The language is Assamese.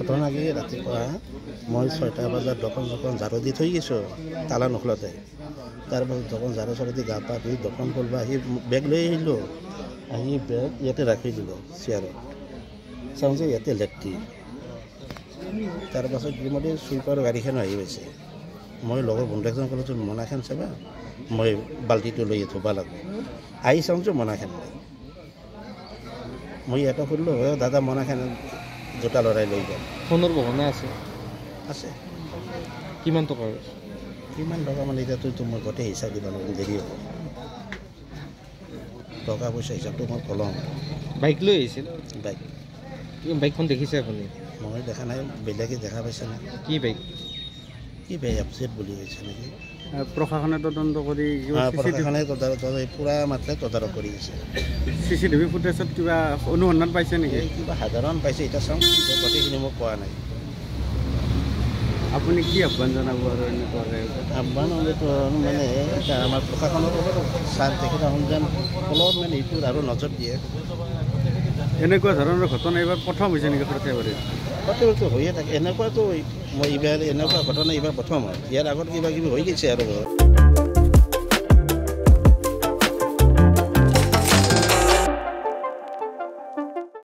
ঘটনা কি ৰাতিপুৱা মই 6টা বজাত দোকান ঝাৰু দি থৈ গৈছোঁ তালা নোখোলাতে তাৰপাছত দোকান ঝাৰু চাৰু দি গা পা ধুই দোকান খুলিব আহি বেগ লৈ আহিলোঁ আহি বেগ ইয়াতে ৰাখি দিলোঁ চেয়াৰত চাওঁ যে ইয়াতে লেট্ৰি তাৰপাছত ইতিমধ্যে চুইপাৰ গাড়ীখন আহি পাইছে মই লগৰ বন্ধুজন ক'লোঁ তুমি মোনাখন চাবা মই বাল্টিটো লৈ থ'ব লাগিব আহি চাওঁ যে মোনাখন নাই মই ইয়াতে সুধিলোঁ দাদা মোনাখন দুটা ল'ৰাই লৈ গ'ল ফোনৰ গহনা আছে আছে কিমান টকা মানে এতিয়াতো মই গোটেই হিচাপ দিব লাগিব দেৰি হ'ব টকা পইচা হিচাপটো মই ক'লোঁ বাইক লৈ আহিছিল বাইকখন দেখিছে আপুনি মই দেখা নাই বেলেগে দেখা পাইছে না কি বাইক এফজেড বুলি কৈছে নেকি প্ৰশাসনে তদন্ত কৰি প্ৰশাসনে পূৰা মাত্ৰাই তদাৰক কৰি আছে CCTV ফুটেজত কিবা অনুসন্ধান পাইছে নেকি কিবা সাধাৰণ পাইছে এতিয়া চাওঁ গোটেইখিনি মোক পোৱা নাই আপুনি কি আহ্বান জনাব আৰু এনেকুৱাকৈ আহ্বান মানে আমাৰ প্ৰশাসনৰ ছাৰ তেখেত যেন অলপমান এইটোত আৰু নজৰ দিয়ে এনেকুৱা ধৰণৰ ঘটনা এইবাৰ প্ৰথম হৈছে নেকি সত্যাৱৰটো হৈয়ে থাকে এনেকুৱাতো মই এইবাৰ এনেকুৱা ঘটনা এইবাৰ প্ৰথম হয় ইয়াৰ আগত কিবা কিবি হৈ গৈছে আৰু